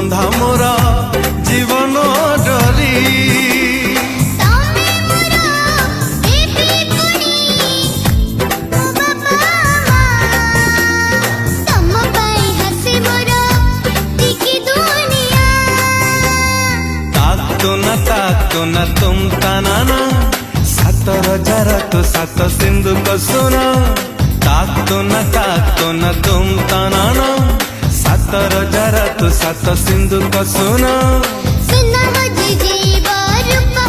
बंधा मोरा जीवन डोरी तो न तुम ताना सातर जरा तो सात सिंधु को सुना तो न तुम ताना सातर जरा तो सात सिंधु को सुना सुना मज जीवा रूपा